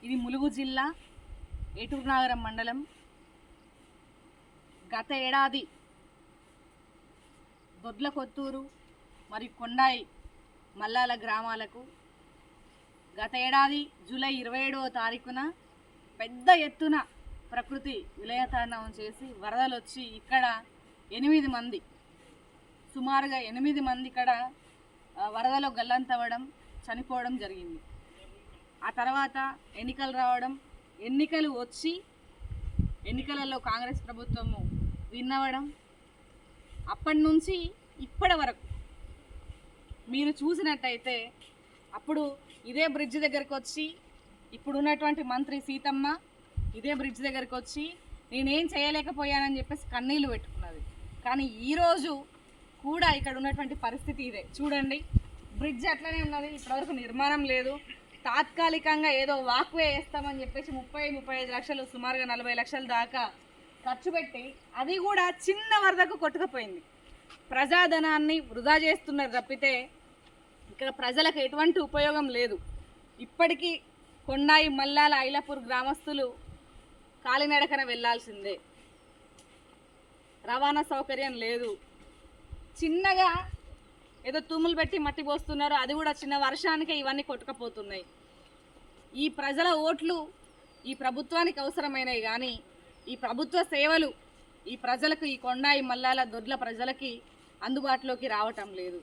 ఇది ములుగు జిల్లా ఏటూరు నాగరం మండలం. గత ఏడాది దొడ్లకొత్తూరు మరియు కొండాయి మల్లాల గ్రామాలకు గత ఏడాది జూలై 27వ తారీఖున పెద్ద ఎత్తున ప్రకృతి విలయతాండవం చేసి వరదలు వచ్చి ఇక్కడ 8 మంది సుమారుగా 8 మంది ఇక్కడ వరదలో గల్లంతవ్వడం చనిపోవడం జరిగింది. ఆ తర్వాత ఎన్నికలు రావడం, ఎన్నికలు వచ్చి ఎన్నికలలో కాంగ్రెస్ ప్రభుత్వము విన్ అవ్వడం, అప్పటి నుంచి ఇప్పటి వరకు మీరు చూసినట్టయితే అప్పుడు ఇదే బ్రిడ్జ్ దగ్గరికి వచ్చి ఇప్పుడు ఉన్నటువంటి మంత్రి సీతమ్మ ఇదే బ్రిడ్జ్ దగ్గరికి వచ్చి నేనేం చేయలేకపోయానని చెప్పేసి కన్నీళ్లు పెట్టుకున్నది. కానీ ఈరోజు కూడా ఇక్కడ ఉన్నటువంటి పరిస్థితి ఇదే. చూడండి, బ్రిడ్జ్ అట్లనే ఉన్నది, ఇప్పటివరకు నిర్మాణం లేదు. తాత్కాలికంగా ఏదో వాక్వే వేస్తామని చెప్పేసి 30-35 లక్షలు సుమారుగా 40 లక్షల దాకా ఖర్చు పెట్టి అది కూడా చిన్న వరదకు కొట్టుకుపోయింది. ప్రజాధనాన్ని వృధా చేస్తున్నారు తప్పితే ఇక్కడ ప్రజలకు ఎటువంటి ఉపయోగం లేదు. ఇప్పటికీ కొండాయి మల్లాల ఐలాపూర్ గ్రామస్తులు కాలినడకన వెళ్లాల్సిందే. రవాణా సౌకర్యం లేదు. చిన్నగా ఏదో తుమ్ములు పెట్టి మట్టి పోస్తున్నారు, అది కూడా చిన్న వర్షానికే ఇవన్నీ కొట్టుకపోతున్నాయి. ఈ ప్రజల ఓట్లు ఈ ప్రభుత్వానికి అవసరమైనవి కానీ ఈ ప్రభుత్వ సేవలు ఈ ప్రజలకు, ఈ కొండాయి మల్లాల దొడ్ల ప్రజలకి అందుబాటులోకి రావటం లేదు.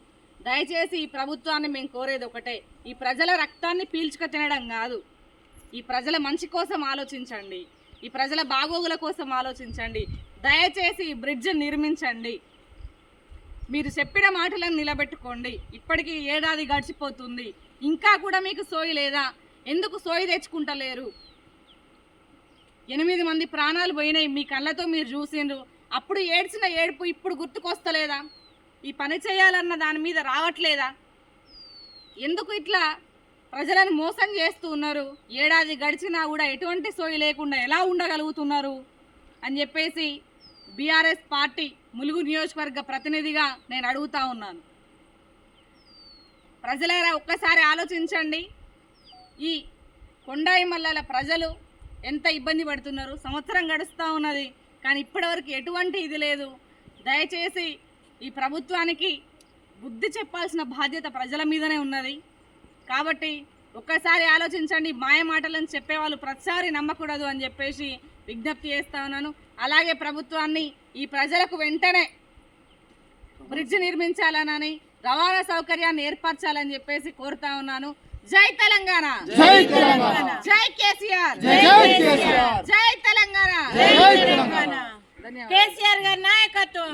దయచేసి ఈ ప్రభుత్వాన్ని మేము కోరేది ఒకటే, ఈ ప్రజల రక్తాన్ని పీల్చుక తినడం కాదు, ఈ ప్రజల మంచి కోసం ఆలోచించండి, ఈ ప్రజల బాగోగుల కోసం ఆలోచించండి. దయచేసి ఈ బ్రిడ్జ్ నిర్మించండి. మీరు చెప్పిన మాటలను నిలబెట్టుకోండి. ఇప్పటికీ ఏడాది గడిచిపోతుంది, ఇంకా కూడా మీకు సోయి లేదా? ఎందుకు సోయి తెచ్చుకుంటలేరు? 8 మంది ప్రాణాలు పోయినాయి, మీ కళ్ళతో మీరు చూసిండ్రు. అప్పుడు ఏడ్చిన ఏడుపు ఇప్పుడు గుర్తుకొస్తలేదా? ఈ పని చేయాలన్న దాని మీద రావట్లేదా? ఎందుకు ఇట్లా ప్రజలను మోసం చేస్తూ ఉన్నారు? ఏడాది గడిచినా కూడా ఎటువంటి సోయి లేకుండా ఎలా ఉండగలుగుతున్నారు అని చెప్పేసి బీఆర్ఎస్ పార్టీ ములుగు నియోజకవర్గ ప్రతినిధిగా నేను అడుగుతా ఉన్నాను. ప్రజలారా, ఒక్కసారి ఆలోచించండి. ఈ కొండాయి మల్లాల ప్రజలు ఎంత ఇబ్బంది పడుతున్నారు. సంవత్సరం గడుస్తూ ఉన్నది కానీ ఇప్పటివరకు ఎటువంటి ఇది లేదు. దయచేసి ఈ ప్రభుత్వానికి బుద్ధి చెప్పాల్సిన బాధ్యత ప్రజల మీదనే ఉన్నది. కాబట్టి ఒక్కసారి ఆలోచించండి. మాయ మాటలను చెప్పేవాళ్ళు ప్రతిసారి నమ్మకూడదు అని చెప్పేసి విజ్ఞప్తి చేస్తా ఉన్నాను. అలాగే ప్రభుత్వాన్ని ఈ ప్రజలకు వెంటనే బ్రిడ్జ్ నిర్మించాలని, రవాణా సౌకర్యాన్ని ఏర్పరచాలని చెప్పేసి కోరుతా ఉన్నాను. జై తెలంగాణ, జై తెలంగాణ, జై కేసీఆర్, జై తెలంగాణ. ధన్యవాదాలు. కేసీఆర్ గారి నాయకత్వం.